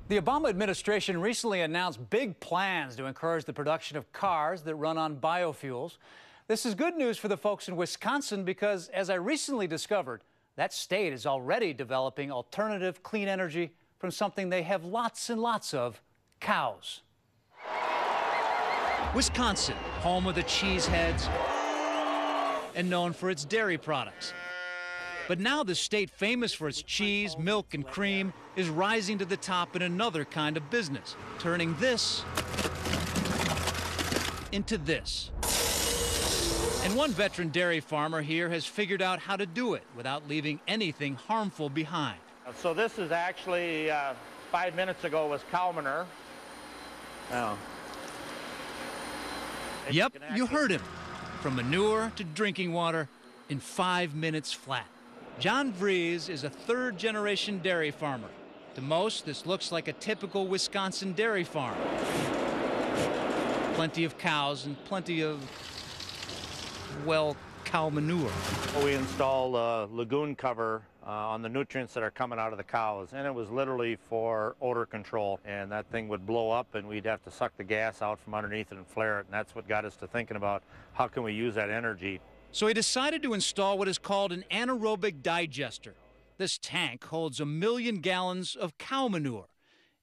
The Obama administration recently announced big plans to encourage the production of cars that run on biofuels. This is good news for the folks in Wisconsin because, as I recently discovered, that state is already developing alternative clean energy from something they have lots and lots of: cows. Wisconsin, home of the cheeseheads and known for its dairy products. But now the state famous for its cheese, milk, and cream is rising to the top in another kind of business, turning this into this. And one veteran dairy farmer here has figured out how to do it without leaving anything harmful behind. So this is actually, 5 minutes ago, was cow manure. Oh. Yep, you heard him. From manure to drinking water in 5 minutes flat. John Vries is a third-generation dairy farmer. To most, this looks like a typical Wisconsin dairy farm. Plenty of cows and plenty of, well, cow manure. We installed a lagoon cover on the nutrients that are coming out of the cows, and it was literally for odor control. And that thing would blow up, and we'd have to suck the gas out from underneath it and flare it. And that's what got us to thinking about how can we use that energy. So he decided to install what is called an anaerobic digester. This tank holds 1 million gallons of cow manure.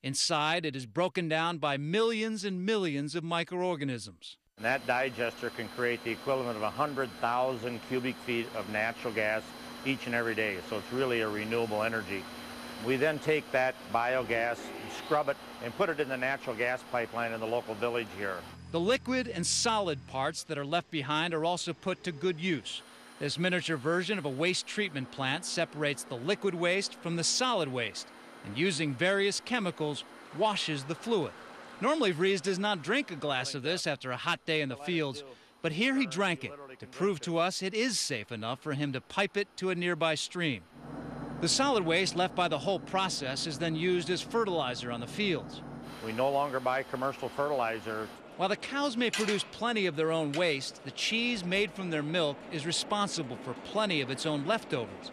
Inside, it is broken down by millions and millions of microorganisms. And that digester can create the equivalent of 100,000 cubic feet of natural gas each and every day. So it's really a renewable energy. We then take that biogas, scrub it, and put it in the natural gas pipeline in the local village here. The liquid and solid parts that are left behind are also put to good use. This miniature version of a waste treatment plant separates the liquid waste from the solid waste and, using various chemicals, washes the fluid. Normally, Vries does not drink a glass of this after a hot day in the fields, but here he drank it to prove to us it is safe enough for him to pipe it to a nearby stream. The solid waste left by the whole process is then used as fertilizer on the fields. We no longer buy commercial fertilizer. While the cows may produce plenty of their own waste, the cheese made from their milk is responsible for plenty of its own leftovers.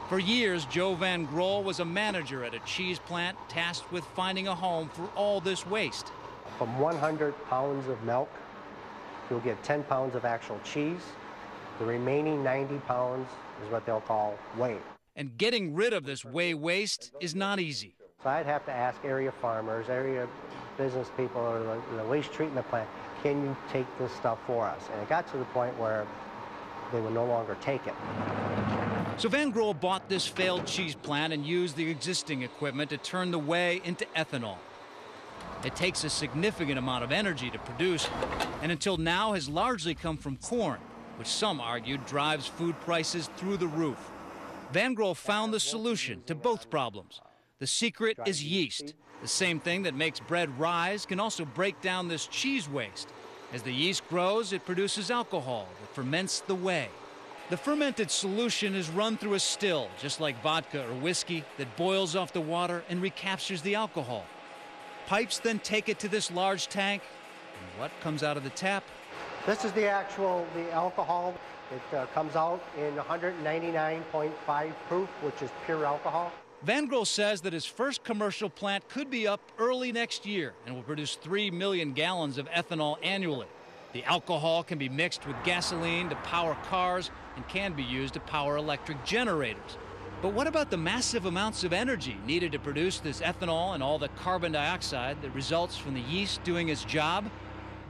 For years, Joe Van Grol was a manager at a cheese plant tasked with finding a home for all this waste. From 100 pounds of milk, you'll get 10 pounds of actual cheese. The remaining 90 pounds is what they'll call whey. And getting rid of this whey waste is not easy. So I'd have to ask area farmers, area business people, or the waste treatment plant, can you take this stuff for us? And it got to the point where they would no longer take it. So Van Grol bought this failed cheese plant and used the existing equipment to turn the whey into ethanol. It takes a significant amount of energy to produce, and until now has largely come from corn, which some argued drives food prices through the roof. Van Grol found the solution to both problems. The secret is yeast. The same thing that makes bread rise can also break down this cheese waste. As the yeast grows, it produces alcohol that ferments the whey. The fermented solution is run through a still, just like vodka or whiskey, that boils off the water and recaptures the alcohol. Pipes then take it to this large tank, and what comes out of the tap? This is the alcohol. It comes out in 199.5 proof, which is pure alcohol. Van Grol says that his first commercial plant could be up early next year and will produce 3 million gallons of ethanol annually. The alcohol can be mixed with gasoline to power cars and can be used to power electric generators. But what about the massive amounts of energy needed to produce this ethanol and all the carbon dioxide that results from the yeast doing its job?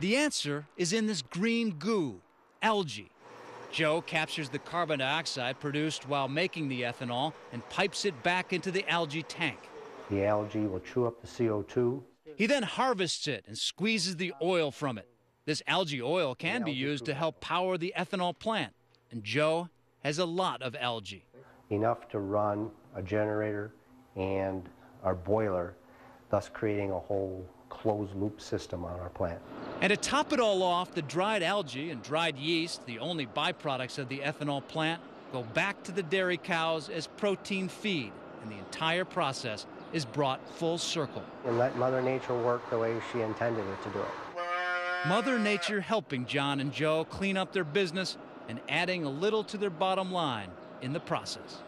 The answer is in this green goo, algae. Joe captures the carbon dioxide produced while making the ethanol and pipes it back into the algae tank. The algae will chew up the CO2. He then harvests it and squeezes the oil from it. This algae oil can be used to help power the ethanol plant, and Joe has a lot of algae. Enough to run a generator and our boiler, thus creating a whole closed-loop system on our plant. And to top it all off, the dried algae and dried yeast, the only byproducts of the ethanol plant, go back to the dairy cows as protein feed, and the entire process is brought full circle. And let Mother Nature work the way she intended it to do it. Mother Nature helping John and Joe clean up their business and adding a little to their bottom line in the process.